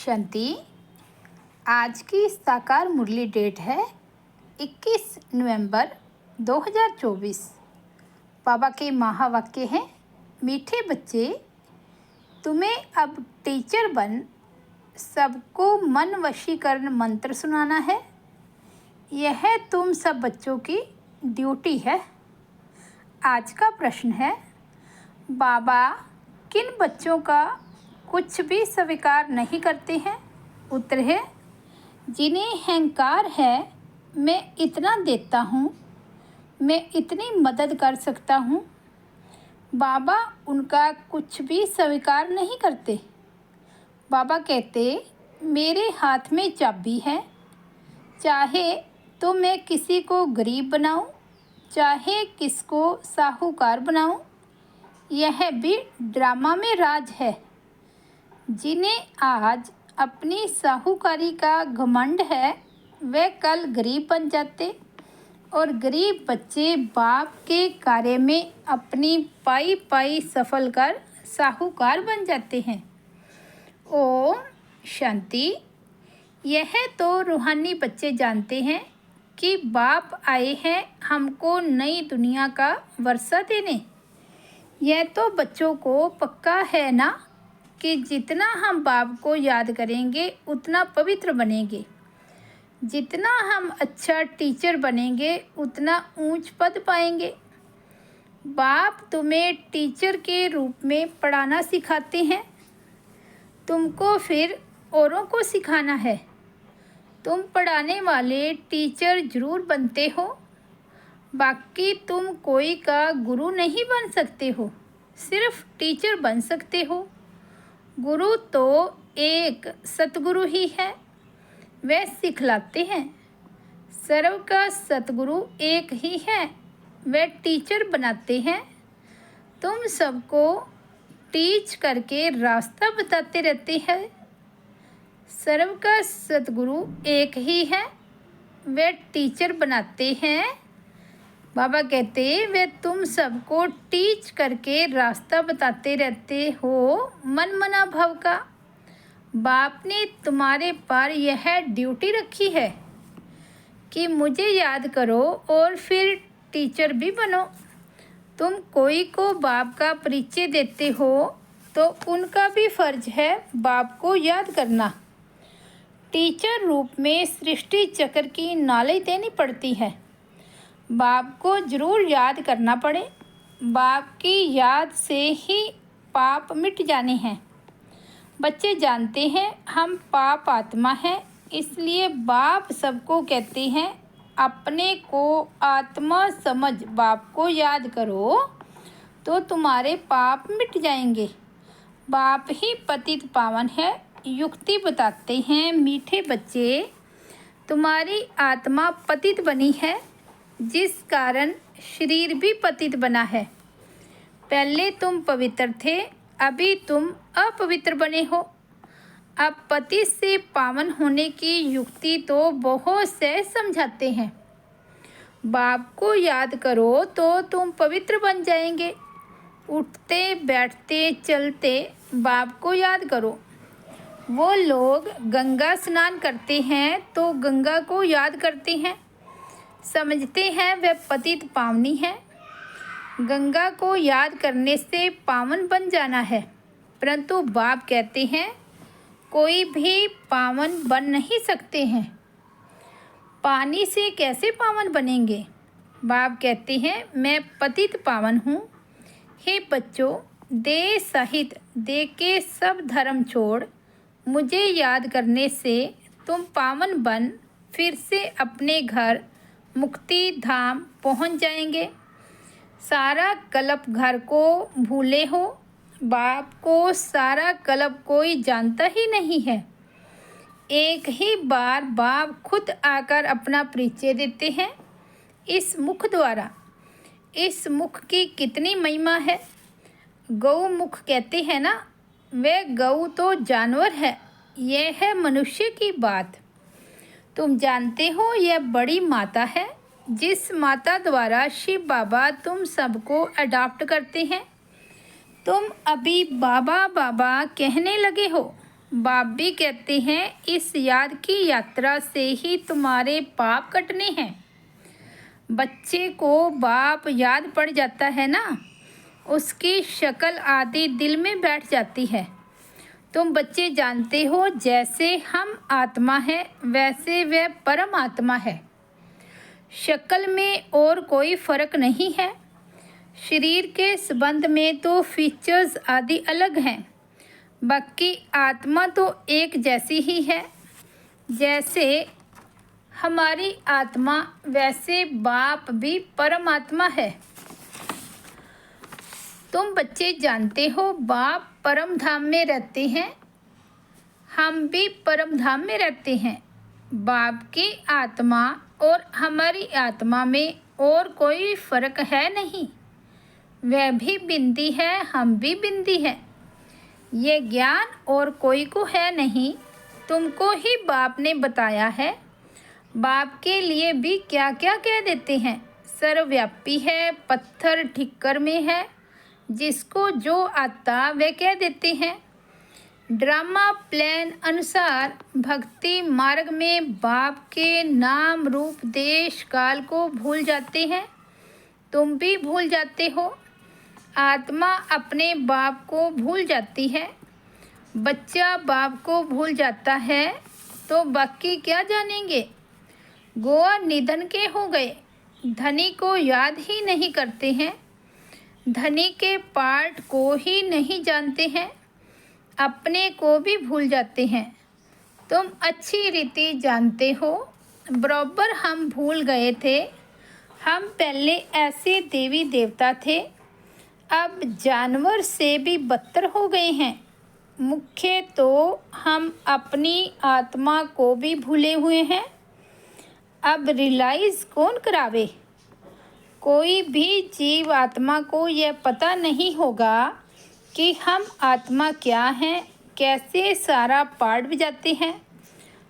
शांति। आज की साकार मुरली डेट है 21 नवंबर 2024। बाबा के महावाक्य हैं, मीठे बच्चे, तुम्हें अब टीचर बन सबको मन वशीकरण मंत्र सुनाना है। यह तुम सब बच्चों की ड्यूटी है। आज का प्रश्न है, बाबा किन बच्चों का कुछ भी स्वीकार नहीं करते हैं? उत्तर है, जिन्हें अहंकार है, मैं इतना देता हूँ, मैं इतनी मदद कर सकता हूँ। बाबा उनका कुछ भी स्वीकार नहीं करते। बाबा कहते, मेरे हाथ में चाबी है, चाहे तो मैं किसी को गरीब बनाऊं, चाहे किसको साहूकार बनाऊं। यह भी ड्रामा में राज है। जिन्हें आज अपनी साहूकारी का घमंड है, वे कल गरीब बन जाते और गरीब बच्चे बाप के कार्य में अपनी पाई पाई सफल कर साहूकार बन जाते हैं। ओम शांति। यह तो रूहानी बच्चे जानते हैं कि बाप आए हैं हमको नई दुनिया का वर्षा देने। यह तो बच्चों को पक्का है ना कि जितना हम बाप को याद करेंगे उतना पवित्र बनेंगे। जितना हम अच्छा टीचर बनेंगे उतना ऊंच पद पाएंगे। बाप तुम्हें टीचर के रूप में पढ़ाना सिखाते हैं, तुमको फिर औरों को सिखाना है। तुम पढ़ाने वाले टीचर जरूर बनते हो, बाकी तुम कोई का गुरु नहीं बन सकते हो, सिर्फ टीचर बन सकते हो। गुरु तो एक सतगुरु ही है, वे सिखलाते हैं। सर्व का सतगुरु एक ही है, वे टीचर बनाते हैं। तुम सबको टीच करके रास्ता बताते रहते हैं। सर्व का सतगुरु एक ही है, वे टीचर बनाते हैं। बाबा कहते, वे तुम सबको टीच करके रास्ता बताते रहते हो मन मना भव का। बाप ने तुम्हारे पर यह ड्यूटी रखी है कि मुझे याद करो और फिर टीचर भी बनो। तुम कोई को बाप का परिचय देते हो तो उनका भी फर्ज है बाप को याद करना। टीचर रूप में सृष्टि चक्र की नॉलेज देनी पड़ती है। बाप को जरूर याद करना पड़े। बाप की याद से ही पाप मिट जाने हैं। बच्चे जानते हैं हम पाप आत्मा हैं, इसलिए बाप सबको कहते हैं अपने को आत्मा समझ बाप को याद करो तो तुम्हारे पाप मिट जाएंगे। बाप ही पतित पावन है। युक्ति बताते हैं, मीठे बच्चे, तुम्हारी आत्मा पतित बनी है, जिस कारण शरीर भी पतित बना है। पहले तुम पवित्र थे, अभी तुम अपवित्र बने हो। अब पतित से पावन होने की युक्ति तो बहुत सहज समझाते हैं। बाप को याद करो तो तुम पवित्र बन जाएंगे। उठते बैठते चलते बाप को याद करो। वो लोग गंगा स्नान करते हैं तो गंगा को याद करते हैं, समझते हैं वे पतित पावनी है। गंगा को याद करने से पावन बन जाना है, परंतु बाप कहते हैं कोई भी पावन बन नहीं सकते हैं। पानी से कैसे पावन बनेंगे? बाप कहते हैं मैं पतित पावन हूँ। हे बच्चों, देह सहित देह के सब धर्म छोड़ मुझे याद करने से तुम पावन बन फिर से अपने घर मुक्ति धाम पहुंच जाएंगे। सारा कल्प घर को भूले हो। बाप को सारा कल्प कोई जानता ही नहीं है। एक ही बार बाप खुद आकर अपना परिचय देते हैं इस मुख द्वारा। इस मुख की कितनी महिमा है। गौ मुख कहते हैं ना, वे गौ तो जानवर है, यह है मनुष्य की बात। तुम जानते हो यह बड़ी माता है, जिस माता द्वारा शिव बाबा तुम सबको अडॉप्ट करते हैं। तुम अभी बाबा बाबा कहने लगे हो। बाप भी कहते हैं इस याद की यात्रा से ही तुम्हारे पाप कटने हैं। बच्चे को बाप याद पड़ जाता है ना, उसकी शक्ल आदि दिल में बैठ जाती है। तुम बच्चे जानते हो जैसे हम आत्मा है वैसे वह परम आत्मा है। शक्ल में और कोई फर्क नहीं है। शरीर के संबंध में तो फीचर्स आदि अलग हैं, बाकी आत्मा तो एक जैसी ही है। जैसे हमारी आत्मा वैसे बाप भी परमात्मा है। तुम बच्चे जानते हो बाप परम धाम में रहते हैं, हम भी परम धाम में रहते हैं। बाप की आत्मा और हमारी आत्मा में और कोई फर्क है नहीं। वह भी बिंदी है, हम भी बिंदी है। ये ज्ञान और कोई को है नहीं, तुमको ही बाप ने बताया है। बाप के लिए भी क्या क्या कह देते हैं। सर्वव्यापी है, पत्थर ठिक्कर में है, जिसको जो आता वह कह देते हैं। ड्रामा प्लान अनुसार भक्ति मार्ग में बाप के नाम रूप देश काल को भूल जाते हैं। तुम भी भूल जाते हो। आत्मा अपने बाप को भूल जाती है। बच्चा बाप को भूल जाता है तो बाकी क्या जानेंगे। गोवा निधन के हो गए, धनी को याद ही नहीं करते हैं। धनी के पार्ट को ही नहीं जानते हैं, अपने को भी भूल जाते हैं। तुम अच्छी रीति जानते हो, बराबर हम भूल गए थे। हम पहले ऐसे देवी देवता थे, अब जानवर से भी बदतर हो गए हैं। मुख्य तो हम अपनी आत्मा को भी भूले हुए हैं। अब रियलाइज़ कौन करावे। कोई भी जीव आत्मा को यह पता नहीं होगा कि हम आत्मा क्या हैं, कैसे सारा पार्ट बजाते हैं।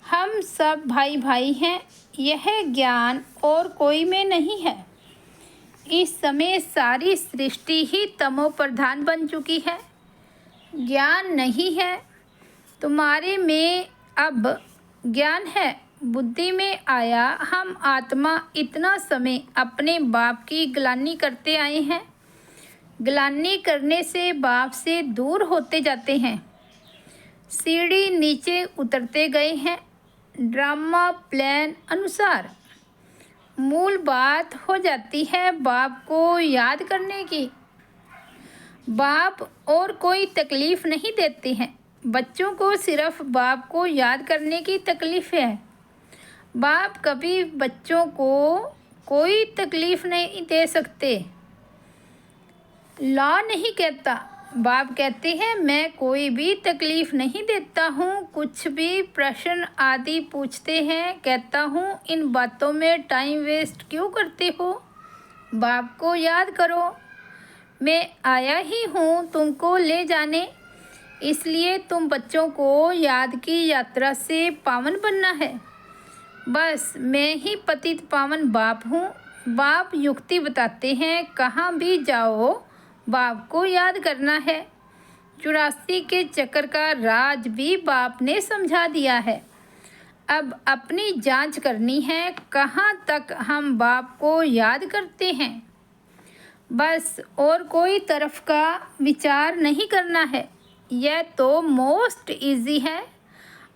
हम सब भाई भाई हैं, यह ज्ञान और कोई में नहीं है। इस समय सारी सृष्टि ही तमो प्रधान बन चुकी है, ज्ञान नहीं है। तुम्हारे में अब ज्ञान है, बुद्धि में आया। हम आत्मा इतना समय अपने बाप की ग्लानि करते आए हैं। ग्लानि करने से बाप से दूर होते जाते हैं, सीढ़ी नीचे उतरते गए हैं। ड्रामा प्लान अनुसार मूल बात हो जाती है बाप को याद करने की। बाप और कोई तकलीफ़ नहीं देते हैं, बच्चों को सिर्फ बाप को याद करने की तकलीफ़ है। बाप कभी बच्चों को कोई तकलीफ़ नहीं दे सकते। लॉ नहीं कहता, बाप कहते हैं मैं कोई भी तकलीफ़ नहीं देता हूँ। कुछ भी प्रश्न आदि पूछते हैं, कहता हूँ इन बातों में टाइम वेस्ट क्यों करते हो, बाप को याद करो। मैं आया ही हूँ तुमको ले जाने, इसलिए तुम बच्चों को याद की यात्रा से पावन बनना है। बस मैं ही पतित पावन बाप हूँ। बाप युक्ति बताते हैं, कहाँ भी जाओ बाप को याद करना है। 84 के चक्कर का राज भी बाप ने समझा दिया है। अब अपनी जांच करनी है, कहाँ तक हम बाप को याद करते हैं। बस और कोई तरफ का विचार नहीं करना है। यह तो मोस्ट इजी है,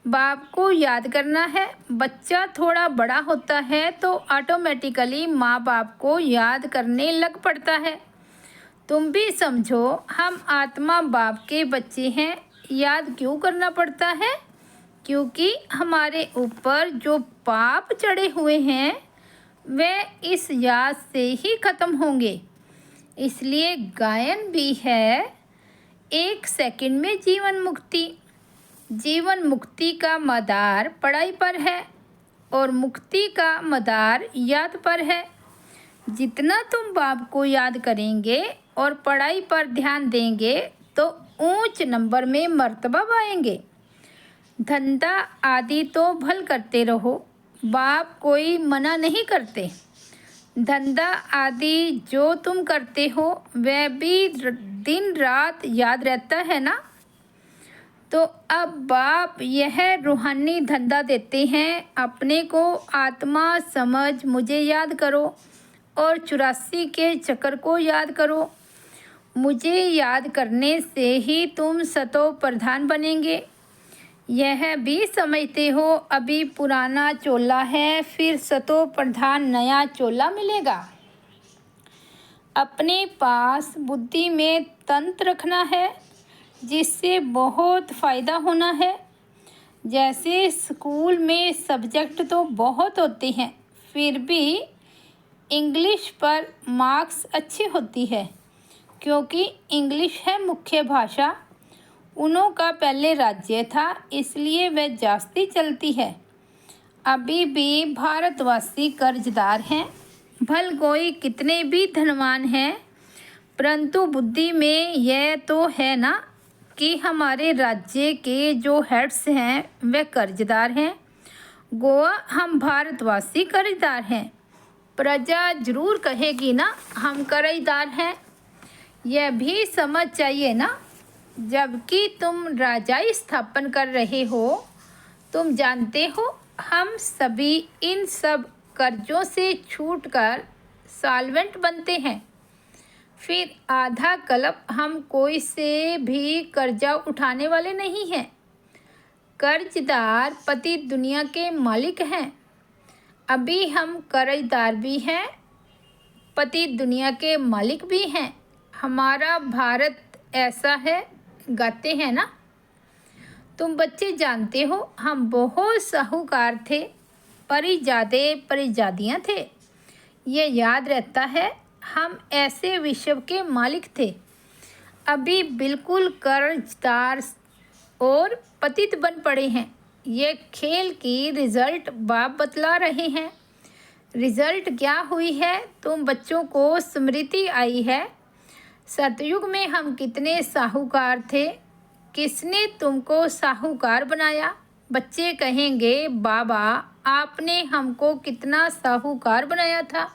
बाप को याद करना है। बच्चा थोड़ा बड़ा होता है तो ऑटोमेटिकली माँ बाप को याद करने लग पड़ता है। तुम भी समझो, हम आत्मा बाप के बच्चे हैं। याद क्यों करना पड़ता है? क्योंकि हमारे ऊपर जो पाप चढ़े हुए हैं वे इस याद से ही ख़त्म होंगे। इसलिए गायन भी है, 1 सेकंड में जीवन मुक्ति। जीवन मुक्ति का मदार पढ़ाई पर है और मुक्ति का मदार याद पर है। जितना तुम बाप को याद करेंगे और पढ़ाई पर ध्यान देंगे तो ऊंच नंबर में मर्तबा पाएंगे। धंधा आदि तो भल करते रहो, बाप कोई मना नहीं करते। धंधा आदि जो तुम करते हो वह भी दिन रात याद रहता है ना। तो अब बाप यह रूहानी धंधा देते हैं, अपने को आत्मा समझ मुझे याद करो और 84 के चक्र को याद करो। मुझे याद करने से ही तुम सतो प्रधान बनेंगे। यह भी समझते हो अभी पुराना चोला है, फिर सतो प्रधान नया चोला मिलेगा। अपने पास बुद्धि में तंत्र रखना है जिससे बहुत फ़ायदा होना है। जैसे स्कूल में सब्जेक्ट तो बहुत होते हैं, फिर भी इंग्लिश पर मार्क्स अच्छी होती है क्योंकि इंग्लिश है मुख्य भाषा। उन्हों का पहले राज्य था, इसलिए वह जास्ती चलती है। अभी भी भारतवासी कर्जदार हैं, भल कोई कितने भी धनवान हैं, परंतु बुद्धि में यह तो है ना कि हमारे राज्य के जो हेड्स हैं वे कर्जदार हैं। गोवा हम भारतवासी कर्जदार हैं। प्रजा जरूर कहेगी ना हम कर्जदार हैं। यह भी समझ चाहिए ना, जबकि तुम राजाई स्थापन कर रहे हो। तुम जानते हो हम सभी इन सब कर्जों से छूटकर सॉल्वेंट बनते हैं। फिर आधा कल्प हम कोई से भी कर्जा उठाने वाले नहीं हैं। कर्जदार पति दुनिया के मालिक हैं। अभी हम कर्जदार भी हैं, पति दुनिया के मालिक भी हैं। हमारा भारत ऐसा है, गाते हैं ना। तुम बच्चे जानते हो हम बहुत साहूकार थे, परिजादे परिजादियाँ थे। ये याद रहता है, हम ऐसे विश्व के मालिक थे। अभी बिल्कुल कर्जदार और पतित बन पड़े हैं। ये खेल की रिजल्ट बाप बतला रहे हैं। रिजल्ट क्या हुई है तुम बच्चों को स्मृति आई है। सतयुग में हम कितने साहूकार थे, किसने तुमको साहूकार बनाया। बच्चे कहेंगे बाबा आपने हमको कितना साहूकार बनाया था।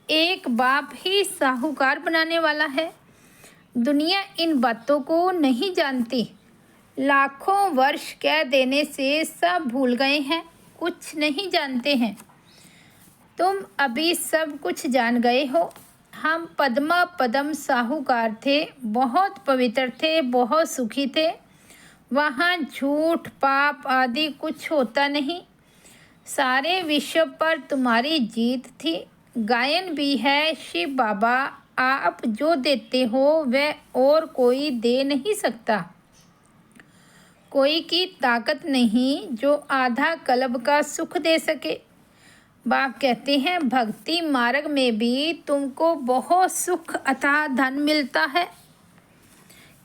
एक बाप ही साहूकार बनाने वाला है। दुनिया इन बातों को नहीं जानती। लाखों वर्ष कह देने से सब भूल गए हैं, कुछ नहीं जानते हैं। तुम अभी सब कुछ जान गए हो। हम पद्मा पदम साहूकार थे, बहुत पवित्र थे, बहुत सुखी थे। वहाँ झूठ पाप आदि कुछ होता नहीं। सारे विश्व पर तुम्हारी जीत थी। गायन भी है, शिव बाबा आप जो देते हो वह और कोई दे नहीं सकता। कोई की ताकत नहीं जो आधा कल्प का सुख दे सके। बाप कहते हैं भक्ति मार्ग में भी तुमको बहुत सुख अथाह धन मिलता है।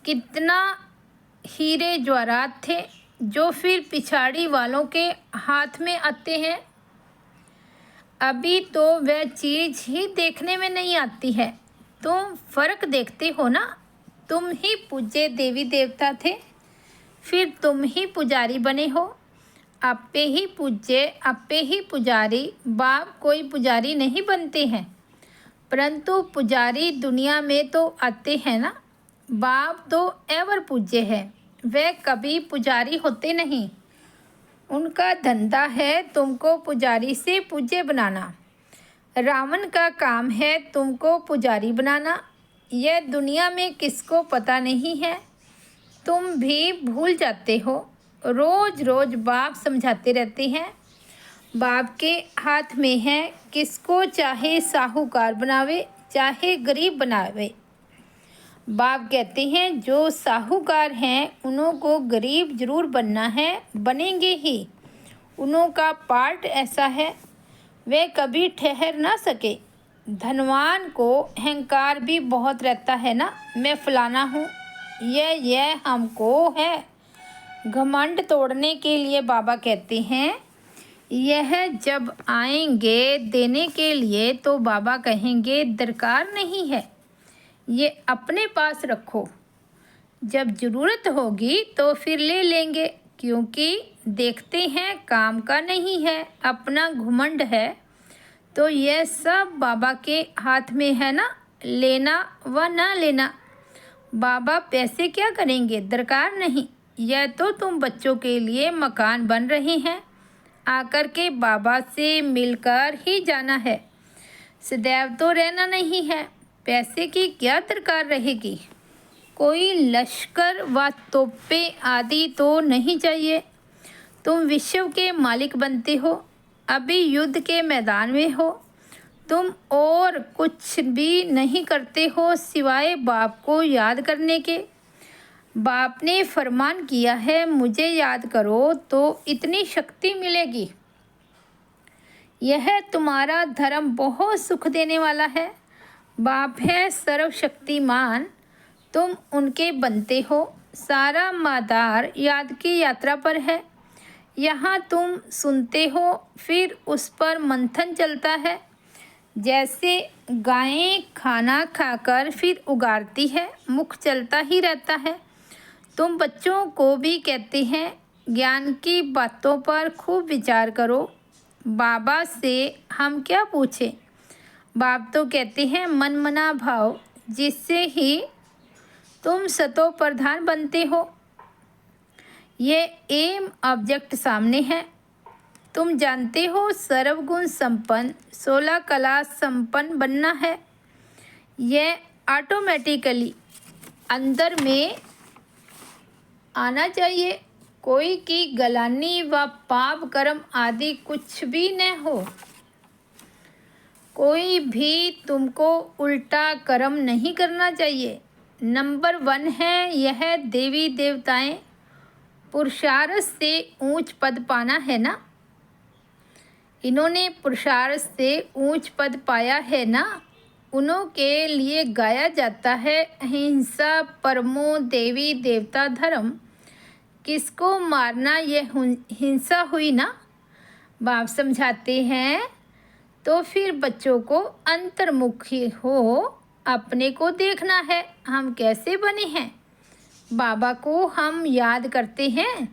कितना हीरे जवाहरात थे जो फिर पिछाड़ी वालों के हाथ में आते हैं। अभी तो वह चीज़ ही देखने में नहीं आती है। तुम फर्क देखते हो ना। तुम ही पूज्य देवी देवता थे, फिर तुम ही पुजारी बने हो। आपे ही पूज्य, आपे ही पुजारी। बाप कोई पुजारी नहीं बनते हैं, परंतु पुजारी दुनिया में तो आते हैं ना। बाप तो एवर पूज्य है, वे कभी पुजारी होते नहीं। उनका धंधा है तुमको पुजारी से पूज्य बनाना। रावण का काम है तुमको पुजारी बनाना। यह दुनिया में किसको पता नहीं है, तुम भी भूल जाते हो। रोज़ रोज़ बाप समझाते रहते हैं। बाप के हाथ में है, किसको चाहे साहूकार बनावे चाहे गरीब बनावे। बाप कहते हैं जो साहूकार हैं उन्हों को गरीब जरूर बनना है, बनेंगे ही। उन्हों का पार्ट ऐसा है, वे कभी ठहर ना सके। धनवान को अहंकार भी बहुत रहता है ना, मैं फलाना हूँ, यह हमको है। घमंड तोड़ने के लिए बाबा कहते हैं यह जब आएंगे देने के लिए तो बाबा कहेंगे दरकार नहीं है, ये अपने पास रखो। जब ज़रूरत होगी तो फिर ले लेंगे, क्योंकि देखते हैं काम का नहीं है, अपना घुमंड है। तो यह सब बाबा के हाथ में है ना, लेना व ना लेना। बाबा पैसे क्या करेंगे, दरकार नहीं। यह तो तुम बच्चों के लिए मकान बन रहे हैं, आकर के बाबा से मिलकर ही जाना है। सदैव तो रहना नहीं है। पैसे की क्या दरकार रहेगी? कोई लश्कर व तोपे आदि तो नहीं चाहिए। तुम विश्व के मालिक बनते हो, अभी युद्ध के मैदान में हो। तुम और कुछ भी नहीं करते हो सिवाय बाप को याद करने के। बाप ने फरमान किया है, मुझे याद करो तो इतनी शक्ति मिलेगी। यह तुम्हारा धर्म बहुत सुख देने वाला है। बाप है सर्वशक्तिमान, तुम उनके बनते हो। सारा मादार याद की यात्रा पर है। यहाँ तुम सुनते हो, फिर उस पर मंथन चलता है। जैसे गायें खाना खाकर फिर उगारती है, मुख चलता ही रहता है। तुम बच्चों को भी कहते हैं, ज्ञान की बातों पर खूब विचार करो। बाबा से हम क्या पूछें? बाप तो कहते हैं मन मना भाव, जिससे ही तुम सतो प्रधान बनते हो। ये एम ऑब्जेक्ट सामने है। तुम जानते हो सर्वगुण संपन्न 16 कला संपन्न बनना है। यह ऑटोमेटिकली अंदर में आना चाहिए। कोई की गलानी व पाप कर्म आदि कुछ भी न हो। कोई भी तुमको उल्टा कर्म नहीं करना चाहिए। नंबर 1 है यह देवी देवताएं पुरुषार्थ से ऊंच पद पाना है ना। इन्होंने पुरुषार्थ से ऊंच पद पाया है ना। उन्हों के लिए गाया जाता है अहिंसा परमो देवी देवता धर्म। किसको मारना यह हिंसा हुई ना। बाप समझाते हैं तो फिर बच्चों को अंतर्मुखी हो अपने को देखना है, हम कैसे बने हैं। बाबा को हम याद करते हैं।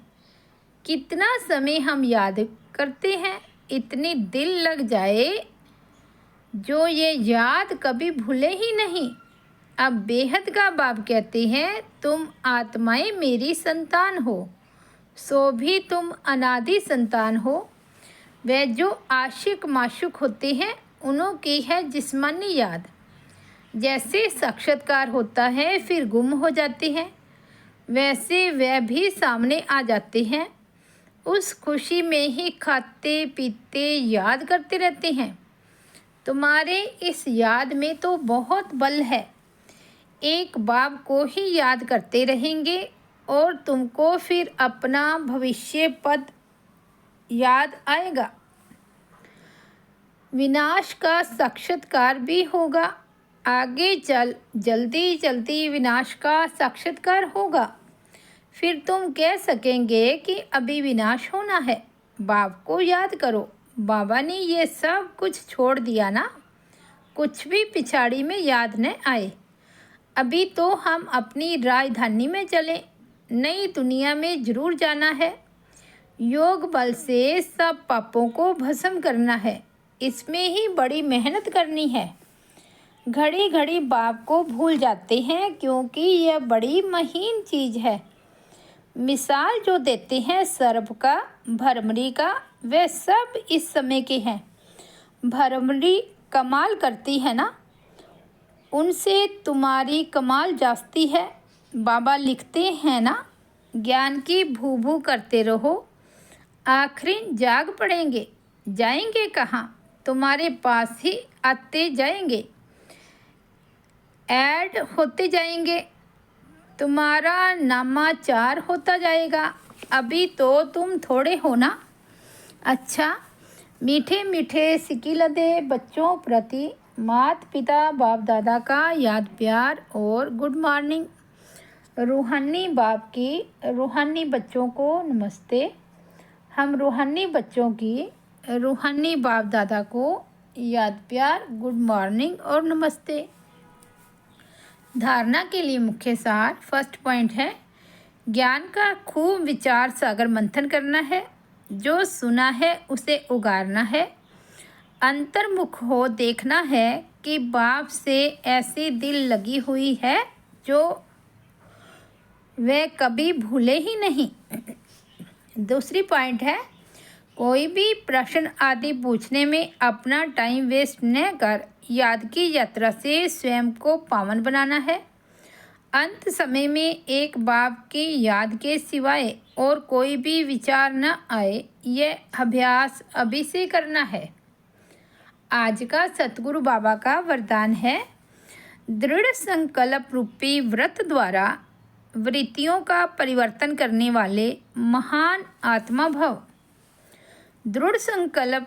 कितना समय हम याद करते हैं, इतनी दिल लग जाए जो ये याद कभी भूले ही नहीं। अब बेहद का बाप कहते हैं, तुम आत्माएं मेरी संतान हो, सो भी तुम अनादि संतान हो। वे जो आशिक माशुक होते हैं, उन्हों की है जिस्मानी याद। जैसे साक्षात्कार होता है फिर गुम हो जाते हैं, वैसे वह भी सामने आ जाते हैं। उस खुशी में ही खाते पीते याद करते रहते हैं। तुम्हारे इस याद में तो बहुत बल है। एक बाप को ही याद करते रहेंगे और तुमको फिर अपना भविष्य पद याद आएगा। विनाश का साक्षात्कार भी होगा। आगे जल्दी जल्दी विनाश का साक्षात्कार होगा। फिर तुम कह सकेंगे कि अभी विनाश होना है। बाप को याद करो। बाबा ने ये सब कुछ छोड़ दिया ना, कुछ भी पिछाड़ी में याद न आए। अभी तो हम अपनी राजधानी में चलें, नई दुनिया में जरूर जाना है। योग बल से सब पापों को भस्म करना है, इसमें ही बड़ी मेहनत करनी है। घड़ी घड़ी बाप को भूल जाते हैं क्योंकि यह बड़ी महीन चीज़ है। मिसाल जो देते हैं सर्प का, भरमरी का, वे सब इस समय के हैं। भरमरी कमाल करती है ना, उनसे तुम्हारी कमाल जास्ती है। बाबा लिखते हैं ना, ज्ञान की भू करते रहो, आखिर जाग पड़ेंगे। जाएंगे कहाँ? तुम्हारे पास ही आते जाएंगे, ऐड होते जाएंगे, तुम्हारा नामाचार होता जाएगा। अभी तो तुम थोड़े हो ना। अच्छा, मीठे मीठे सिकिलदे बच्चों प्रति माता पिता बाप दादा का याद प्यार और गुड मॉर्निंग। रूहानी बाप की रूहानी बच्चों को नमस्ते। हम रूहानी बच्चों की रूहानी बाप दादा को याद प्यार, गुड मॉर्निंग और नमस्ते। धारणा के लिए मुख्य सार। फर्स्ट पॉइंट है, ज्ञान का खूब विचार सागर मंथन करना है। जो सुना है उसे उगारना है। अंतर्मुख हो देखना है कि बाप से ऐसी दिल लगी हुई है जो वे कभी भूले ही नहीं। दूसरी पॉइंट है, कोई भी प्रश्न आदि पूछने में अपना टाइम वेस्ट न कर याद की यात्रा से स्वयं को पावन बनाना है। अंत समय में एक बाप की याद के सिवाय और कोई भी विचार न आए, यह अभ्यास अभी से करना है। आज का सतगुरु बाबा का वरदान है, दृढ़ संकल्प रूपी व्रत द्वारा वृत्तियों का परिवर्तन करने वाले महान आत्मा भव। दृढ़ संकल्प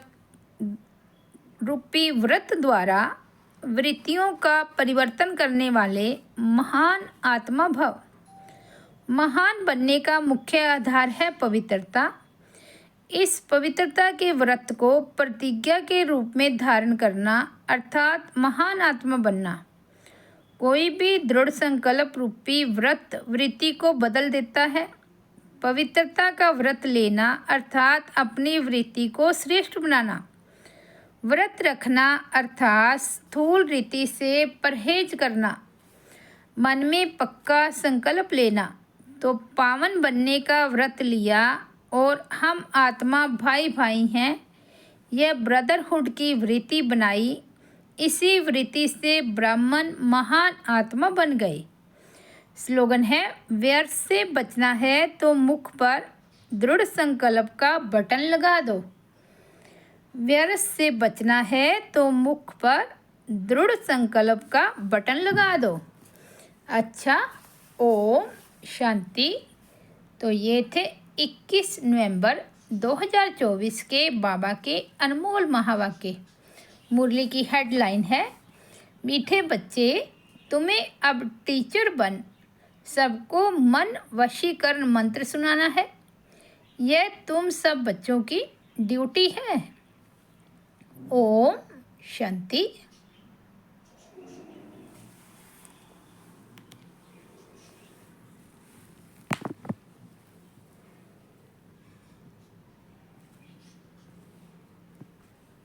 रूपी व्रत द्वारा वृत्तियों का परिवर्तन करने वाले महान आत्मा भव। महान बनने का मुख्य आधार है पवित्रता। इस पवित्रता के व्रत को प्रतिज्ञा के रूप में धारण करना अर्थात महान आत्मा बनना। कोई भी दृढ़ संकल्प रूपी व्रत वृत्ति को बदल देता है। पवित्रता का व्रत लेना अर्थात अपनी वृत्ति को श्रेष्ठ बनाना। व्रत रखना अर्थात स्थूल रीति से परहेज करना। मन में पक्का संकल्प लेना। तो पावन बनने का व्रत लिया और हम आत्मा भाई भाई हैं, यह ब्रदरहुड की वृत्ति बनाई। इसी वृत्ति से ब्राह्मण महान आत्मा बन गए। स्लोगन है, व्यर्थ से बचना है तो मुख पर दृढ़ संकल्प का बटन लगा दो। व्यर्थ से बचना है तो मुख पर दृढ़ संकल्प का बटन लगा दो। अच्छा, ओम शांति। तो ये थे 21 नवंबर 2024 के बाबा के अनमोल महावाक्य। मुरली की हेडलाइन है, मीठे बच्चे तुम्हें अब टीचर बन सबको मन वशीकरण मंत्र सुनाना है। यह तुम सब बच्चों की ड्यूटी है। ओम शांति।